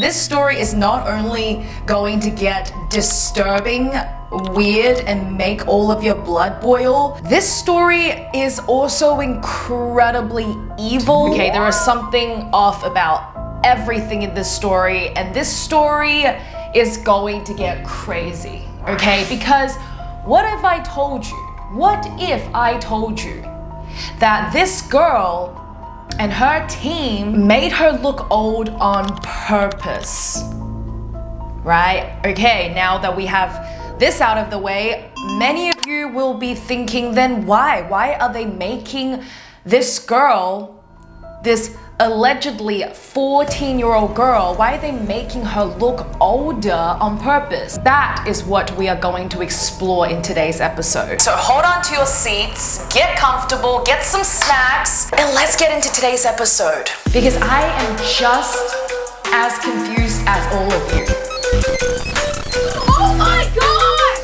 This story is not only going to get disturbing, weird, and make all of your blood boil. This story is also incredibly evil. Okay, there is something off about everything in this story, and this story is going to get crazy, okay? Because what if I told you that this girl and her team made her look old on purpose, right? Okay, now that we have this out of the way, many of you will be thinking, then why? Why are they making this girl, this allegedly 14-year-old girl, why are they making her look older on purpose? That is what we are going to explore in today's episode. So hold on to your seats, get comfortable, get some snacks, and let's get into today's episode. Because I am just as confused as all of you. Oh my God!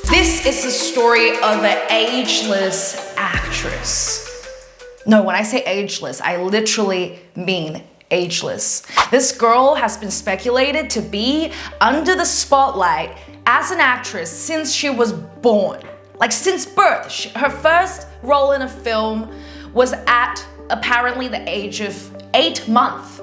This is the story of an ageless actress. No, when I say ageless, I literally mean ageless. This girl has been speculated to be under the spotlight as an actress since she was born. Like since birth. Her first role in a film was at apparently the age of 8 months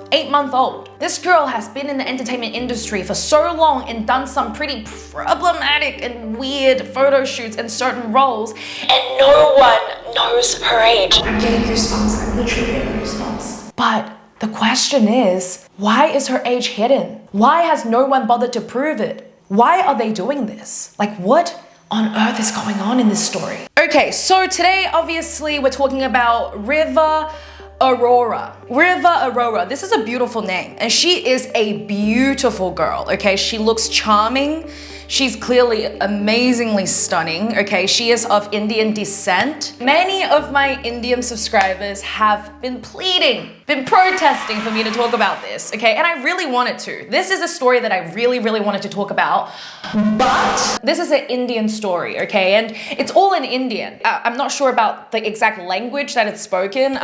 old. This girl has been in the entertainment industry for so long and done some pretty problematic and weird photo shoots and certain roles, and no one knows her age. I'm getting goosebumps. I'm literally getting goosebumps. But the question is, why is her age hidden? Why has no one bothered to prove it? Why are they doing this? Like, what on earth is going on in this story? Okay, so today, obviously, we're talking about Riva Arora. Riva Arora. This is a beautiful name, and she is a beautiful girl, okay? She looks charming. She's clearly amazingly stunning, okay? She is of Indian descent. Many of my Indian subscribers have been pleading, been protesting for me to talk about this, okay? And I really wanted to. This is a story that I really wanted to talk about, but this is an Indian story, okay? And it's all in Indian. I'm not sure about the exact language that it's spoken.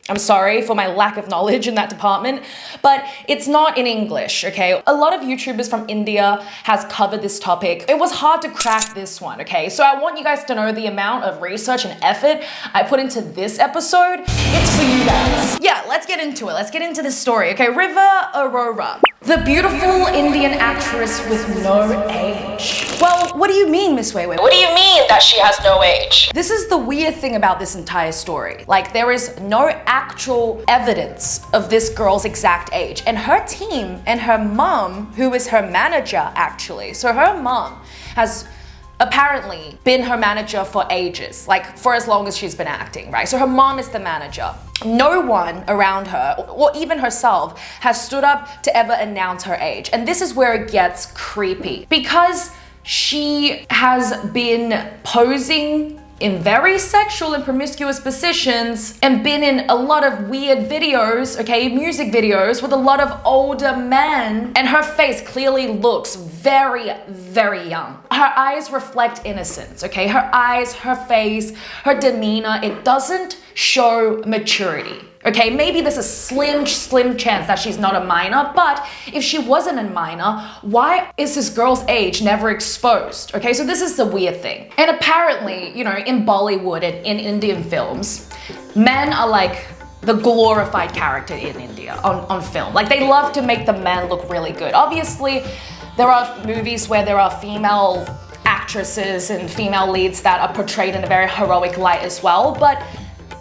I'm sorry for my lack of knowledge in that department, but it's not in English, okay? A lot of YouTubers from India has covered this topic. It was hard to crack this one, okay? So I want you guys to know the amount of research and effort I put into this episode. It's for you guys. Yeah, let's get into it. Let's get into this story, okay? Riva Arora, the beautiful Indian actress with no age. Well, what do you mean, MissWeiWei? What do you mean that she has no age? This is the weird thing about this entire story. Like, there is no actual evidence of this girl's exact age. And her team and her mom, who is her manager actually, so her mom has apparently been her manager for ages, like for as long as she's been acting, right? So her mom is the manager. No one around her, or even herself, has stood up to ever announce her age. And this is where it gets creepy, because she has been posing in very sexual and promiscuous positions and been in a lot of weird videos, okay, music videos with a lot of older men, and her face clearly looks very young. Her eyes reflect innocence, okay? Her eyes, her face, her demeanor, it doesn't show maturity. Okay, maybe there's a slim chance that she's not a minor, but if she wasn't a minor, why is this girl's age never exposed? Okay, so this is the weird thing. And apparently, you know, in Bollywood and in Indian films, men are like the glorified character in India on film. Like, they love to make the men look really good. Obviously, there are movies where there are female actresses and female leads that are portrayed in a very heroic light as well, but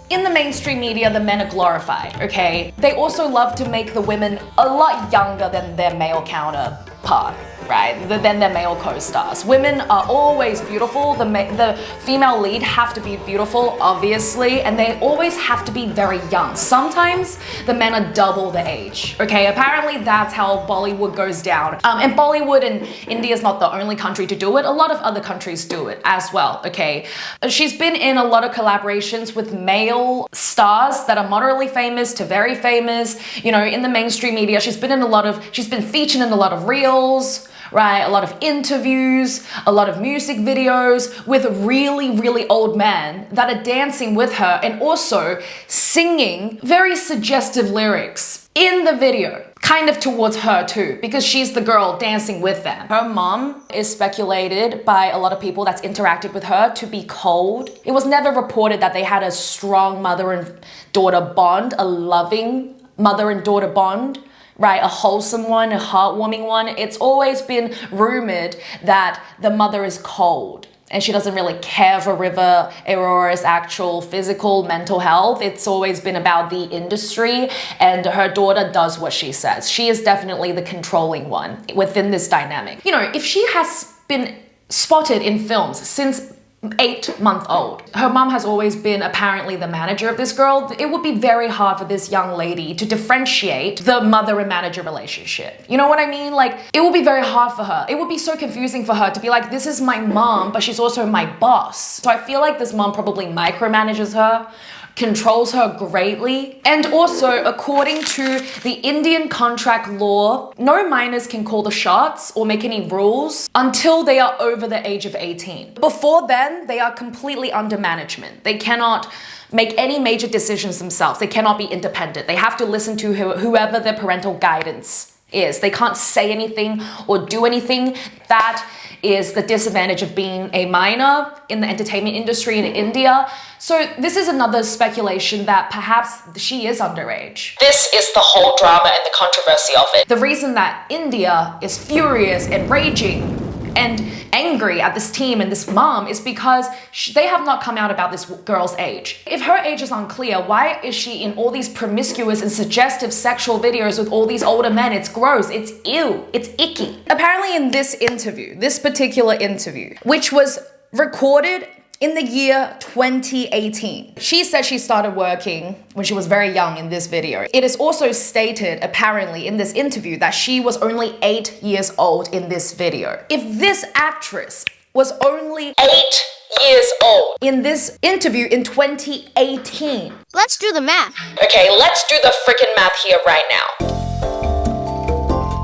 in the mainstream media, the men are glorified, okay? They also love to make the women a lot younger than their male counterpart, right? Than their male co-stars. Women are always beautiful. The female lead have to be beautiful, obviously, and they always have to be very young. Sometimes the men are double the age, okay? Apparently that's how Bollywood goes down. And Bollywood and India is not the only country to do it. A lot of other countries do it as well, okay? She's been in a lot of collaborations with male stars that are moderately famous to very famous. You know, in the mainstream media, she's been featured in a lot of reels, right? A lot of interviews, a lot of music videos with really, really old men that are dancing with her and also singing very suggestive lyrics in the video, kind of towards her too, because she's the girl dancing with them. Her mom is speculated by a lot of people that's interacted with her to be cold. It was never reported that they had a strong mother and daughter bond, a loving mother and daughter bond, right? A wholesome one, a heartwarming one. It's always been rumored that the mother is cold and she doesn't really care for Riva Arora's actual physical, mental health. It's always been about the industry, and her daughter does what she says. She is definitely the controlling one within this dynamic. You know, if she has been spotted in films since 8-month-old. Her mom has always been apparently the manager of this girl. It would be very hard for this young lady to differentiate the mother and manager relationship. You know what I mean? Like, it would be very hard for her. It would be so confusing for her to be like, this is my mom, but she's also my boss. So I feel like this mom probably micromanages her, controls her greatly. And also, according to the Indian contract law, no minors can call the shots or make any rules until they are over the age of 18. Before then, they are completely under management. They cannot make any major decisions themselves. They cannot be independent. They have to listen to whoever their parental guidance is. They can't say anything or do anything. That is the disadvantage of being a minor in the entertainment industry in India. So this is another speculation that perhaps she is underage. This is the whole drama and the controversy of it. The reason that India is furious and raging and angry at this team and this mom is because they have not come out about this girl's age. If her age is unclear, why is she in all these promiscuous and suggestive sexual videos with all these older men? It's gross, it's ew, it's icky. Apparently in this interview, this particular interview, which was recorded in the year 2018. She said she started working when she was very young in this video. It is also stated, apparently, in this interview that she was only 8 years old in this video. If this actress was only 8 years old in this interview in 2018. Let's do the math. Okay, let's do the freaking math here right now.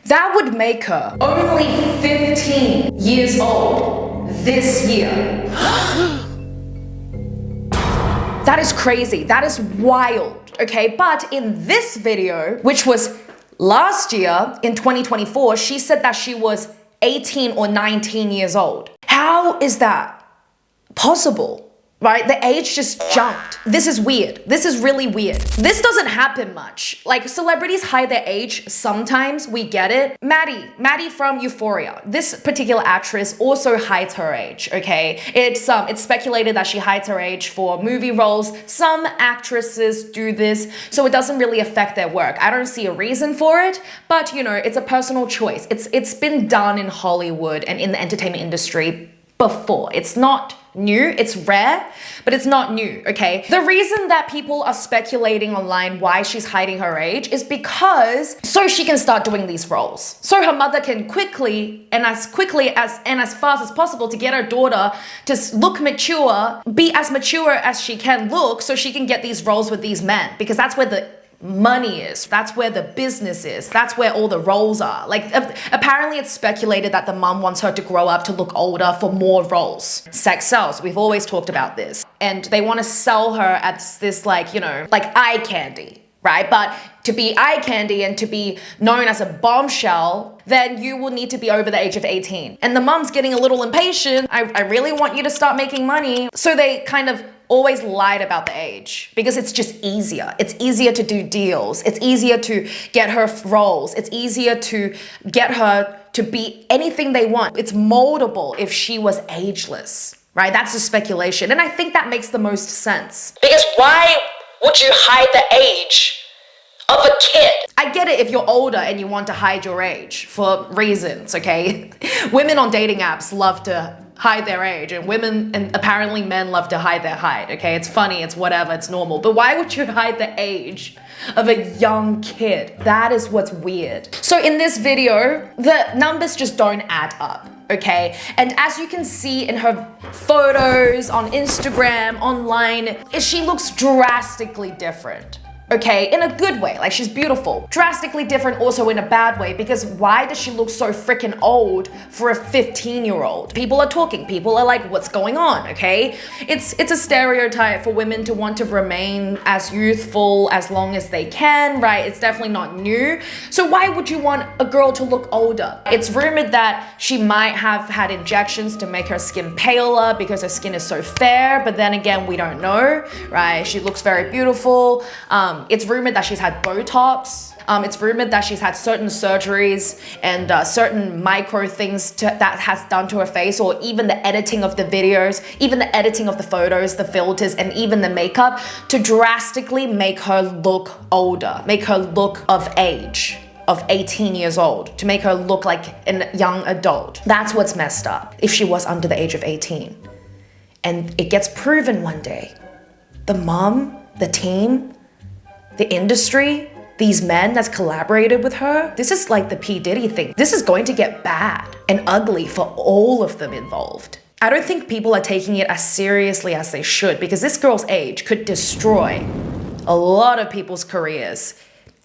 That would make her only 15 years old this year. That is crazy. That is wild, okay? But in this video, which was last year in 2024, she said that she was 18 or 19 years old. How is that possible? Right? The age just jumped. This is weird. This is really weird. This doesn't happen much. Like, celebrities hide their age sometimes, we get it. Maddie from Euphoria. This particular actress also hides her age, okay? It's speculated that she hides her age for movie roles. Some actresses do this, so it doesn't really affect their work. I don't see a reason for it, but you know, it's a personal choice. It's been done in Hollywood and in the entertainment industry before. It's not new, it's rare, but it's not new, okay? The reason that people are speculating online why she's hiding her age is because so she can start doing these roles. So her mother can quickly and as fast as possible to get her daughter to look mature, be as mature as she can look, so she can get these roles with these men, because that's where the money is, that's where the business is, that's where all the roles are. Like, apparently it's speculated that the mom wants her to grow up to look older for more roles. Sex sells, we've always talked about this. And they want to sell her as this, like, you know, like eye candy, right? But to be eye candy and to be known as a bombshell, then you will need to be over the age of 18. And the mom's getting a little impatient. I really want you to start making money. So they kind of always lied about the age because it's just easier. It's easier to do deals. It's easier to get her roles. It's easier to get her to be anything they want. It's moldable if she was ageless, right? That's the speculation. And I think that makes the most sense. Because why would you hide the age of a kid? I get it if you're older and you want to hide your age for reasons, okay? Women on dating apps love to hide their age, and women and apparently men love to hide their height, okay? It's funny, it's whatever, it's normal. But why would you hide the age of a young kid? That is what's weird. So in this video, the numbers just don't add up, okay? And as you can see in her photos on Instagram, online, she looks drastically different, okay, in a good way, like she's beautiful. Drastically different also in a bad way, because why does she look so freaking old for a 15-year-old? People are talking, people are like, what's going on, okay? It's a stereotype for women to want to remain as youthful as long as they can, right? It's definitely not new. So why would you want a girl to look older? It's rumored that she might have had injections to make her skin paler because her skin is so fair, but then again, we don't know, right? She looks very beautiful. It's rumored that she's had Botox. It's rumored that she's had certain surgeries and certain micro things that has done to her face, or even the editing of the videos, even the editing of the photos, the filters, and even the makeup to drastically make her look older, make her look of age, of 18 years old, to make her look like a young adult. That's what's messed up, if she was under the age of 18. And it gets proven one day. The mom, the team, the industry, these men that's collaborated with her, this is like the P. Diddy thing. This is going to get bad and ugly for all of them involved. I don't think people are taking it as seriously as they should, because this girl's age could destroy a lot of people's careers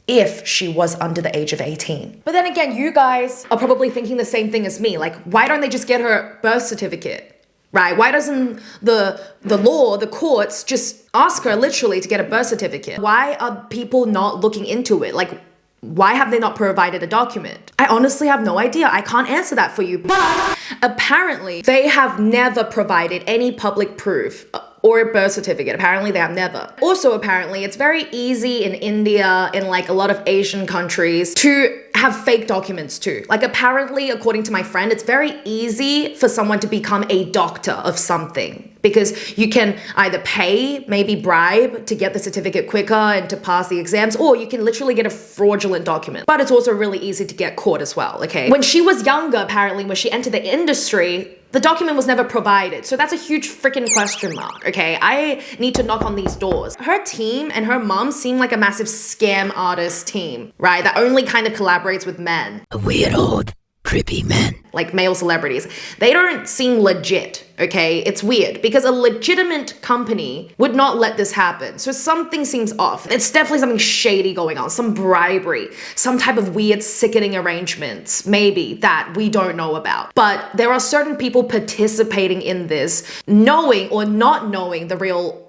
if she was under the age of 18. But then again, you guys are probably thinking the same thing as me. Like, why don't they just get her birth certificate? Right? Why doesn't the law, the courts just ask her literally to get a birth certificate? Why are people not looking into it? Like, why have they not provided a document? I honestly have no idea. I can't answer that for you. But apparently they have never provided any public proof or a birth certificate. Apparently they have never. Also, apparently it's very easy in India, in like a lot of Asian countries, to have fake documents too. Like apparently, according to my friend, it's very easy for someone to become a doctor of something, because you can either pay, maybe bribe to get the certificate quicker and to pass the exams, or you can literally get a fraudulent document. But it's also really easy to get caught as well, okay? When she was younger, apparently, when she entered the industry, the document was never provided. So that's a huge freaking question mark, okay? I need to knock on these doors. Her team and her mom seem like a massive scam artist team, right? That only kind of collaborates with men. Weird old creepy men. Like male celebrities. They don't seem legit, okay? It's weird because a legitimate company would not let this happen. So something seems off. It's definitely something shady going on, some bribery, some type of weird sickening arrangements, maybe, that we don't know about. But there are certain people participating in this, knowing or not knowing the real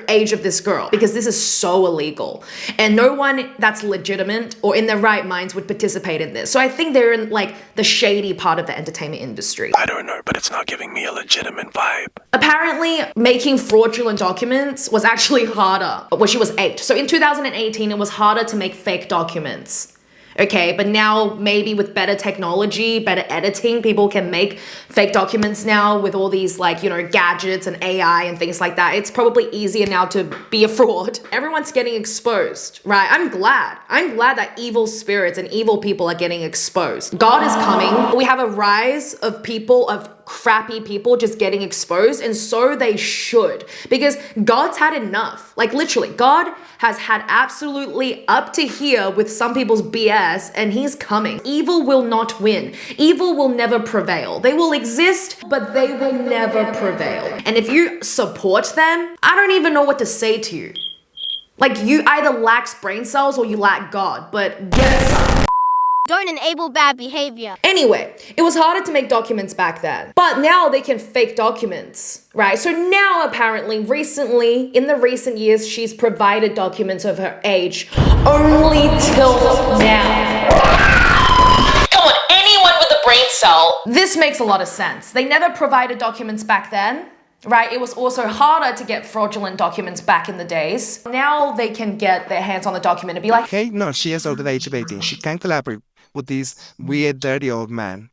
age of this girl, because this is so illegal and no one that's legitimate or in their right minds would participate in this. So I think they're in like the shady part of the entertainment industry. I don't know, but it's not giving me a legitimate vibe. Apparently making fraudulent documents was actually harder when she was 8. So in 2018, it was harder to make fake documents. Okay, but now maybe with better technology, better editing, people can make fake documents now with all these like, gadgets and AI and things like that. It's probably easier now to be a fraud. Everyone's getting exposed, right? I'm glad that evil spirits and evil people are getting exposed. God is coming. We have a rise of people, of crappy people just getting exposed, and so they should, because God's had enough. Like literally, God has had absolutely up to here with some people's BS, and he's coming. Evil will not win. Evil will never prevail. They will exist, but they will never prevail. And if you support them, I don't even know what to say to you. Like, you either lack brain cells or you lack God, but get some. Don't enable bad behavior. Anyway, it was harder to make documents back then, but now they can fake documents, right? So now apparently recently, in the recent years, she's provided documents of her age only till now. Come on, anyone with a brain cell. This makes a lot of sense. They never provided documents back then. Right, it was also harder to get fraudulent documents back in the days. Now they can get their hands on the document and be like, Okay, no, she is over the age of 18. She can't collaborate with these weird, dirty old men.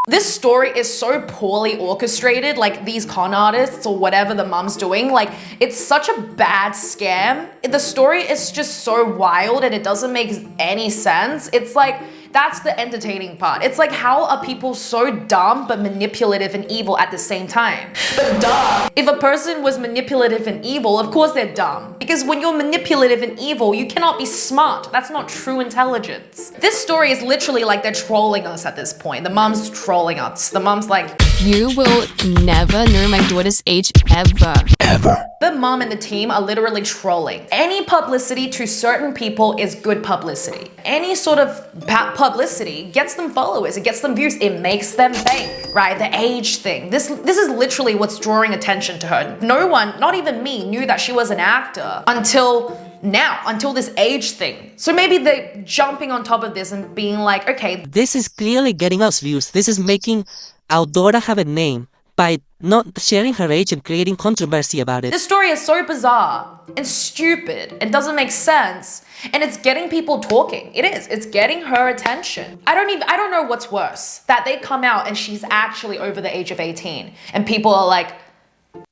This story is so poorly orchestrated, like these con artists or whatever the mom's doing, like it's such a bad scam. The story is just so wild and it doesn't make any sense. It's like, that's the entertaining part. It's like, how are people so dumb but manipulative and evil at the same time? But duh, if a person was manipulative and evil, of course they're dumb. Because when you're manipulative and evil, you cannot be smart. That's not true intelligence. This story is literally like they're trolling us at this point. The mom's trolling us. The mom's like, You will never know my daughter's age ever. Ever. The mom and the team are literally trolling. Any publicity to certain people is good publicity. Any sort of publicity gets them followers, it gets them views, it makes them bank, right? The age thing. This is literally what's drawing attention to her. No one, not even me, knew that she was an actor until now, until this age thing. So maybe they're jumping on top of this and being like, okay, this is clearly getting us views. This is making our daughter have a name by not sharing her age and creating controversy about it. this story is so bizarre and stupid and doesn't make sense, and it's getting people talking. It is. It's getting her attention. I don't know what's worse, that they come out and she's actually over the age of 18 and people are like,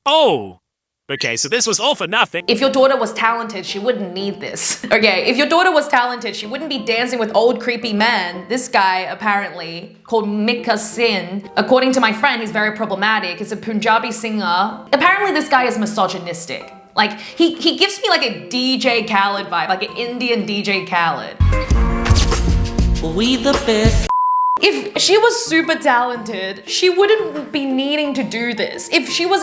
Oh, okay, so this was all for nothing. if your daughter was talented, she wouldn't need this. Okay, if your daughter was talented, she wouldn't be dancing with old creepy men. This guy, apparently, called Mika Sin, according to my friend, he's very problematic. He's a Punjabi singer. Apparently this guy is misogynistic. Like, he gives me like a DJ Khaled vibe, like an Indian DJ Khaled. We the best. If she was super talented, she wouldn't be needing to do this. If she was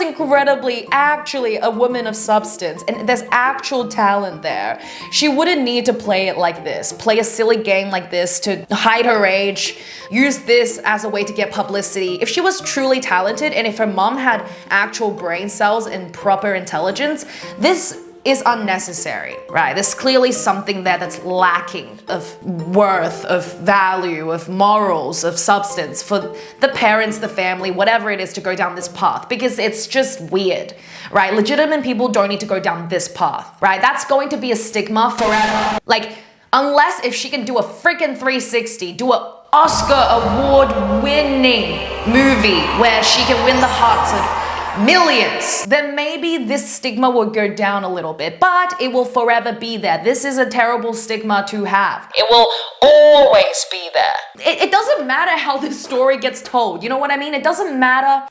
actually a woman of substance and there's actual talent there, she wouldn't need to play it like this, play a silly game like this to hide her age, use this as a way to get publicity. If she was truly talented and if her mom had actual brain cells and proper intelligence, this is unnecessary, right? There's clearly something there that's lacking of worth, of value, of morals, of substance for the parents, the family, whatever it is to go down this path, because it's just weird, right? Legitimate people don't need to go down this path, right? That's going to be a stigma forever. Like, unless if she can do a freaking 360, do a Oscar award-winning movie where she can win the hearts of millions, then maybe this stigma will go down a little bit, but it will forever be there. This is a terrible stigma to have. It will always be there. It doesn't matter how this story gets told. You know what I mean? It doesn't matter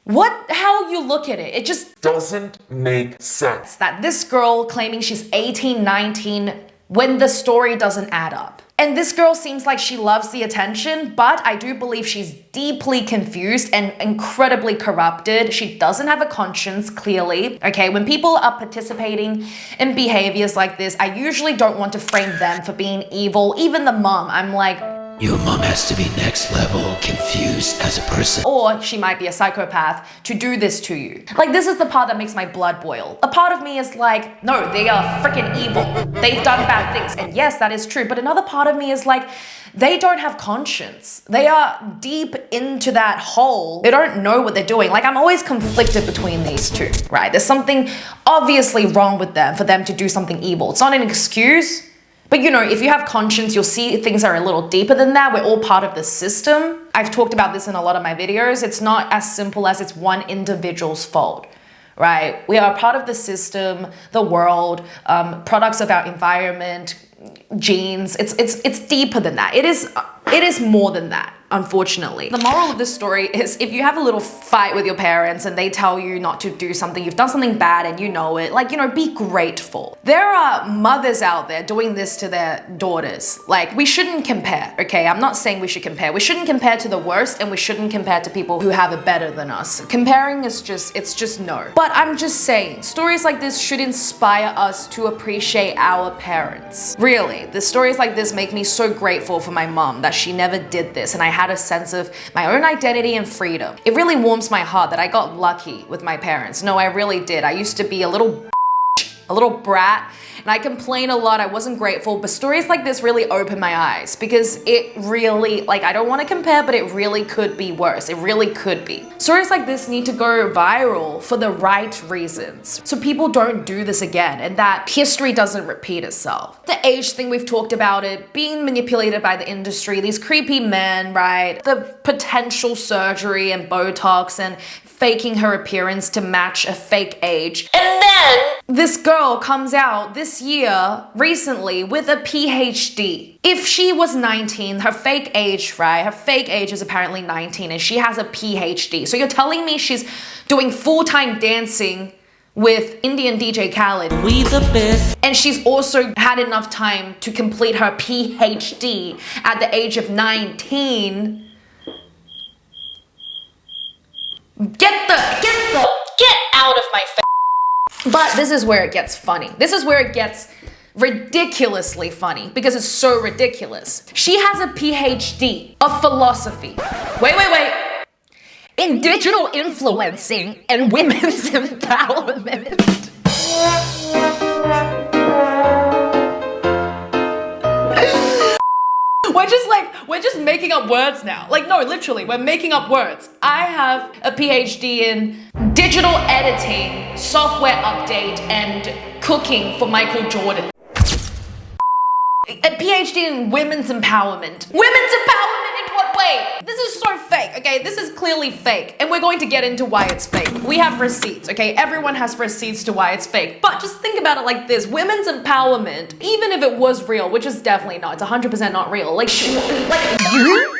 how you look at it. It just doesn't make sense. that this girl claiming she's 18, 19 when the story doesn't add up. And this girl seems like she loves the attention, but I do believe she's deeply confused and incredibly corrupted. She doesn't have a conscience, clearly. Okay, when people are participating in behaviors like this, I usually don't want to frame them for being evil. Even the mom, I'm like, Your mom has to be next level confused as a person. or she might be a psychopath to do this to you. Like, this is the part that makes my blood boil. A part of me is like, no, they are freaking evil. They've done bad things. And yes, that is true. But another part of me is like, they don't have conscience. They are deep into that hole. They don't know what they're doing. Like, I'm always conflicted between these two, right? There's something obviously wrong with them for them to do something evil. It's not an excuse. But you know, if you have conscience, you'll see things are a little deeper than that. We're all part of the system. I've talked about this in a lot of my videos. It's not as simple as it's one individual's fault, right? We are part of the system, the world, products of our environment, genes. It's deeper than that. It is more than that, unfortunately. The moral of this story is if you have a little fight with your parents and they tell you not to do something, you've done something bad and you know it, like, you know, be grateful. There are mothers out there doing this to their daughters. Like, we shouldn't compare, okay? I'm not saying we should compare. We shouldn't compare to the worst and we shouldn't compare to people who have it better than us. Comparing is just no. But I'm just saying, stories like this should inspire us to appreciate our parents. Really, the stories like this make me so grateful for my mom that she never did this and I had a sense of my own identity and freedom. It really warms my heart that I got lucky with my parents. No, I really did. I used to be a little brat, and I complain a lot. I wasn't grateful, but stories like this really open my eyes because it really, like, I don't want to compare, but it really could be worse. It really could be. Stories like this need to go viral for the right reasons, so people don't do this again and that history doesn't repeat itself. The age thing, we've talked about it, being manipulated by the industry, these creepy men, right? The potential surgery and Botox and faking her appearance to match a fake age. And then this girl comes out this year, recently, with a PhD. If she was 19, her fake age, right? Her fake age is apparently 19 and she has a PhD. So you're telling me she's doing full-time dancing with Indian DJ Khaled. We the best. And she's also had enough time to complete her PhD at the age of 19. Get out of my face. But this is where it gets funny. This is where it gets ridiculously funny because it's so ridiculous. She has a PhD of philosophy. Wait. In digital influencing and women's empowerment. We're just making up words now. Like, no, literally, we're making up words. I have a PhD in digital editing, software update, and cooking for Michael Jordan. A PhD in women's empowerment. Women's empowerment in what way? This is so fake, okay? This is clearly fake. And we're going to get into why it's fake. We have receipts, okay? Everyone has receipts to why it's fake. But just think about it like this. Women's empowerment, even if it was real, which is definitely not, it's 100% not real. Like you?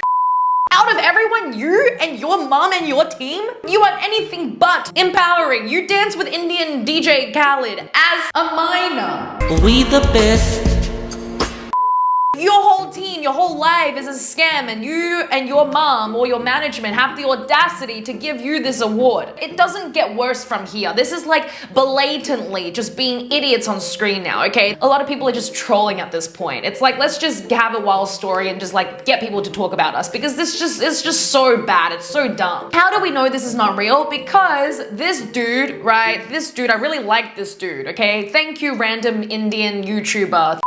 Out of everyone, you and your mom and your team, you are anything but empowering. You dance with Indian DJ Khaled as a minor. We the best. Your whole team, your whole life is a scam, and you and your mom or your management have the audacity to give you this award. It doesn't get worse from here. This is like blatantly just being idiots on screen now, okay? A lot of people are just trolling at this point. It's like, let's just have a wild story and just like get people to talk about us because it's just so bad. It's so dumb. How do we know this is not real? Because this dude, right? This dude, I really like this dude, okay? Thank you, random Indian YouTuber.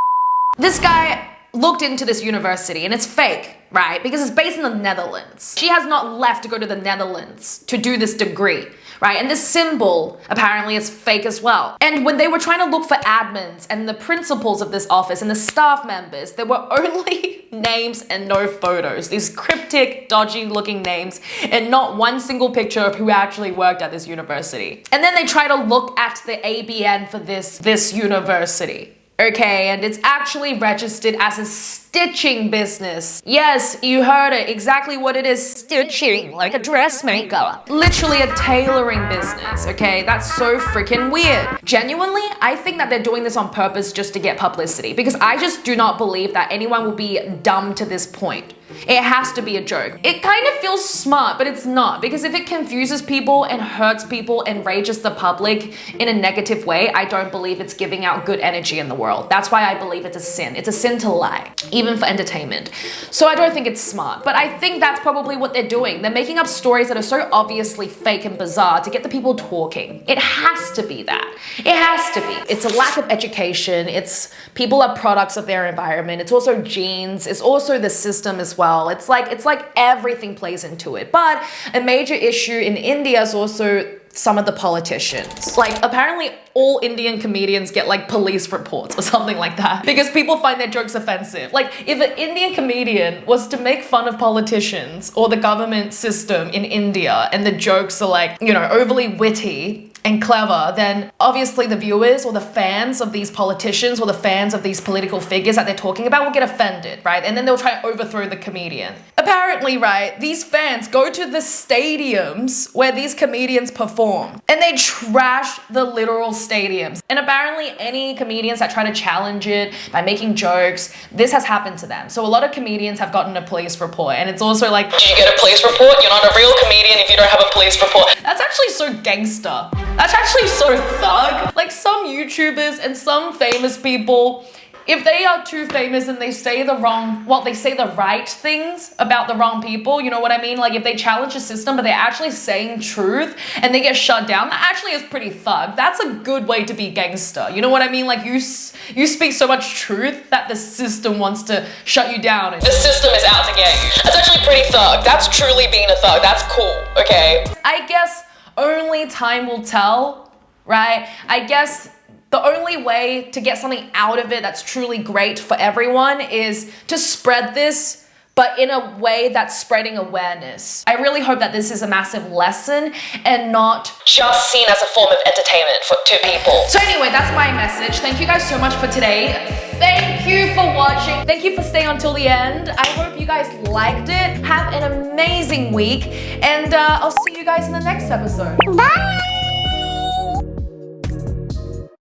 This guy looked into this university and it's fake, right? Because it's based in the Netherlands. She has not left to go to the Netherlands to do this degree, right? And this symbol apparently is fake as well. And when they were trying to look for admins and the principals of this office and the staff members, there were only names and no photos. These cryptic, dodgy looking names and not one single picture of who actually worked at this university. And then they try to look at the ABN for this university. Okay, and it's actually registered as a stitching business. Yes, you heard it, exactly what it is, stitching, like a dressmaker. Literally a tailoring business, okay? That's so freaking weird. Genuinely, I think that they're doing this on purpose just to get publicity because I just do not believe that anyone will be dumb to this point. It has to be a joke. It kind of feels smart, but it's not, because if it confuses people and hurts people and enrages the public in a negative way, I don't believe it's giving out good energy in the world. That's why I believe it's a sin. It's a sin to lie, even for entertainment. So I don't think it's smart, but I think that's probably what they're doing. They're making up stories that are so obviously fake and bizarre to get the people talking. It has to be that. It has to be. It's a lack of education. It's people are products of their environment. It's also genes. It's also the system as well. It's like everything plays into it. But a major issue in India is also some of the politicians. Like apparently all Indian comedians get like police reports or something like that because people find their jokes offensive. Like if an Indian comedian was to make fun of politicians or the government system in India and the jokes are like, you know, overly witty and clever, then obviously the viewers or the fans of these politicians or the fans of these political figures that they're talking about will get offended, right? And then they'll try to overthrow the comedian. Apparently, right, these fans go to the stadiums where these comedians perform and they trash the literal stadiums. And apparently any comedians that try to challenge it by making jokes, this has happened to them. So a lot of comedians have gotten a police report, and it's also like, did you get a police report? You're not a real comedian if you don't have a police report. That's actually so gangster. That's actually so thug. Like some YouTubers and some famous people, if they are too famous and they say the right things about the wrong people, you know what I mean? Like if they challenge the system but they're actually saying truth and they get shut down, that actually is pretty thug. That's a good way to be gangster. You know what I mean? Like you speak so much truth that the system wants to shut you down. The system is out to get you. That's actually pretty thug. That's truly being a thug. That's cool, okay? I guess only time will tell, right? I guess the only way to get something out of it that's truly great for everyone is to spread this, but in a way that's spreading awareness. I really hope that this is a massive lesson and not just seen as a form of entertainment to people. So anyway, that's my message. Thank you guys so much for today. Thank you for watching. Thank you for staying until the end. I hope you guys liked it. Have an amazing week, and I'll see you guys in the next episode. Bye!